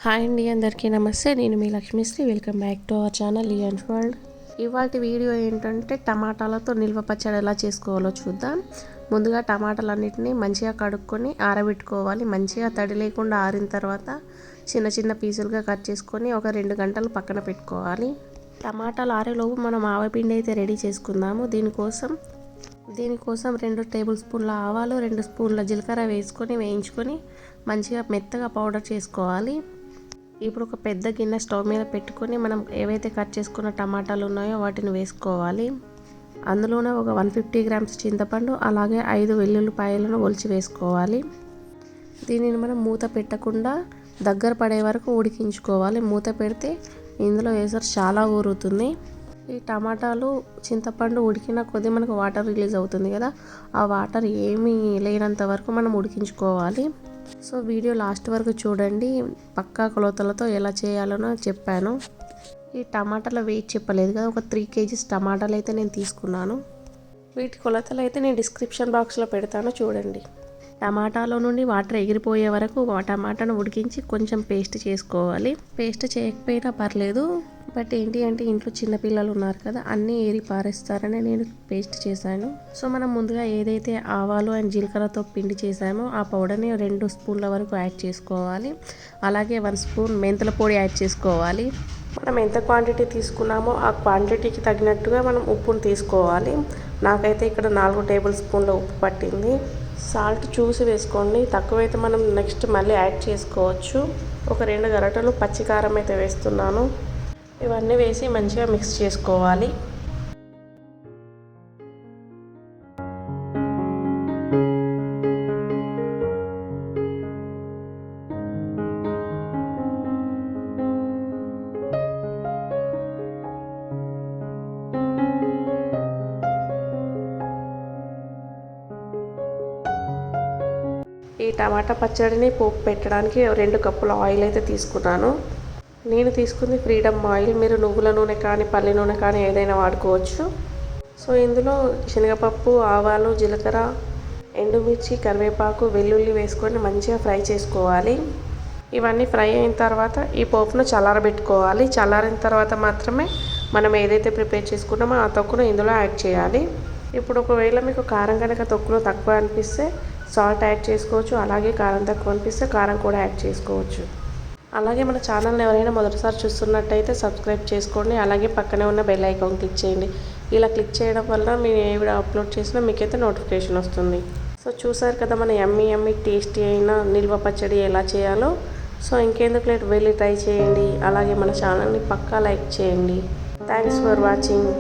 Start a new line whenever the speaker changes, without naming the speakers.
Hi అండి, అందరికీ నమస్తే. నేను మీ Lakshmisri. Welcome back to our channel Lions World. ఇవాటి వీడియో ఏంటంటే టమాటాలతో నిల్వ పచ్చడి ఎలా చేసుకోవాలో చూద్దాం. ముందుగా టమాటాలన్నిటిని మంచిగా కడుక్కొని ఆరబెట్టుకోవాలి. మంచిగా తడి లేకుండా ఆరిన తర్వాత చిన్న చిన్న పీసులుగా కట్ చేసుకొని ఒక 2 గంటలు పక్కన పెట్టుకోవాలి. టమాటాలు ఆరేలోపు మనం ఆవపిండి అయితే రెడీ చేసుకుందాము. దీనికోసం 2 టేబుల్ స్పూన్ల ఆవాలు, 2 స్పూన్ల జీలకర్ర వేసుకొని వేయించుకొని మంచిగా మెత్తగా పౌడర్ చేసుకోవాలి. ఇప్పుడు ఒక పెద్ద గిన్నె స్టవ్ మీద పెట్టుకొని మనం ఏవైతే కట్ చేసుకున్న టమాటాలు ఉన్నాయో వాటిని వేసుకోవాలి. అందులోనే ఒక 150 గ్రామ్స్ చింతపండు, అలాగే 5 వెల్లుల్లిపాయలను ఒలిచి వేసుకోవాలి. దీనిని మనం మూత పెట్టకుండా దగ్గర పడే వరకు ఉడికించుకోవాలి. మూత పెడితే ఇందులో ఎసరు చాలా ఊరుతుంది. ఈ టమాటాలు చింతపండు ఉడికిన కొద్దీ మనకు వాటర్ రిలీజ్ అవుతుంది కదా, ఆ వాటర్ ఏమీ లేనంత వరకు మనం ఉడికించుకోవాలి. సో వీడియో లాస్ట్ వరకు చూడండి. పక్కా కొలతలతో ఎలా చేయాలనో చెప్పాను. ఈ టమాటాల వెయిట్ చెప్పలేదు కదా, ఒక 3 కేజీస్ టమాటాలు అయితే నేను తీసుకున్నాను. వీటి కొలతలు అయితే నేను డిస్క్రిప్షన్ బాక్స్లో పెడతాను, చూడండి. టమాటాలో నుండి వాటర్ ఎగిరిపోయే వరకు టమాటాను ఉడికించి కొంచెం పేస్ట్ చేసుకోవాలి. పేస్ట్ చేయకపోయినా పర్లేదు, బట్ ఏంటి అంటే ఇంట్లో చిన్నపిల్లలు ఉన్నారు కదా, అన్నీ ఏరి పారేస్తారని నేను పేస్ట్ చేశాను. సో మనం ముందుగా ఏదైతే ఆవాలు అండ్ జీలకర్రతో పిండి చేసామో ఆ పౌడర్ని 2 స్పూన్ల వరకు యాడ్ చేసుకోవాలి. అలాగే 1 స్పూన్ మెంతుల పొడి యాడ్ చేసుకోవాలి. మనం ఎంత క్వాంటిటీ తీసుకున్నామో ఆ క్వాంటిటీకి తగినట్టుగా మనం ఉప్పును తీసుకోవాలి. నాకైతే ఇక్కడ 4 టేబుల్ స్పూన్ల ఉప్పు పట్టింది. సాల్ట్ చూసి వేసుకోండి, తక్కువైతే మనం నెక్స్ట్ మళ్ళీ యాడ్ చేసుకోవచ్చు. ఒక 2 గరిటెలు పచ్చికారం అయితే వేస్తున్నాను. ఇవన్నీ వేసి మంచిగా మిక్స్ చేసుకోవాలి. ఈ టమాటా పచ్చడిని పోపు పెట్టడానికి 2 కప్పుల ఆయిల్ అయితే తీసుకున్నాను. నేను తీసుకుంది ఫ్రీడమ్ ఆయిల్. మీరు నువ్వుల నూనె కానీ పల్లి నూనె కానీ ఏదైనా వాడుకోవచ్చు. సో ఇందులో శనగపప్పు, ఆవాలు, జీలకర్ర, ఎండుమిర్చి, కరివేపాకు, వెల్లుల్లి వేసుకొని మంచిగా ఫ్రై చేసుకోవాలి. ఇవన్నీ ఫ్రై అయిన తర్వాత ఈ పోపును చల్లారబెట్టుకోవాలి. చల్లారిన తర్వాత మాత్రమే మనం ఏదైతే ప్రిపేర్ చేసుకున్నామో ఆ తొక్కును ఇందులో యాడ్ చేయాలి. ఇప్పుడు ఒకవేళ మీకు కారం కనుక తొక్కులో తక్కువ అనిపిస్తే సాల్ట్ యాడ్ చేసుకోవచ్చు. అలాగే కారం తక్కువ అనిపిస్తే కారం కూడా యాడ్ చేసుకోవచ్చు. అలాగే మన ఛానల్ని ఎవరైనా మొదటిసారి చూస్తున్నట్టయితే సబ్స్క్రైబ్ చేసుకోండి. అలాగే పక్కనే ఉన్న బెల్ ఐకాన్ క్లిక్ చేయండి. ఇలా క్లిక్ చేయడం వల్ల మేము ఏ వీడియో అప్లోడ్ చేసినా మీకైతే నోటిఫికేషన్ వస్తుంది. సో చూసారు కదా మన యమ్మీ టేస్టీ అయిన నిల్వ పచ్చడి ఎలా చేయాలో. సో ఇంకెందుకు లేట్, వెళ్ళి ట్రై చేయండి. అలాగే మన ఛానల్ని పక్కా లైక్ చేయండి. Thanks for watching.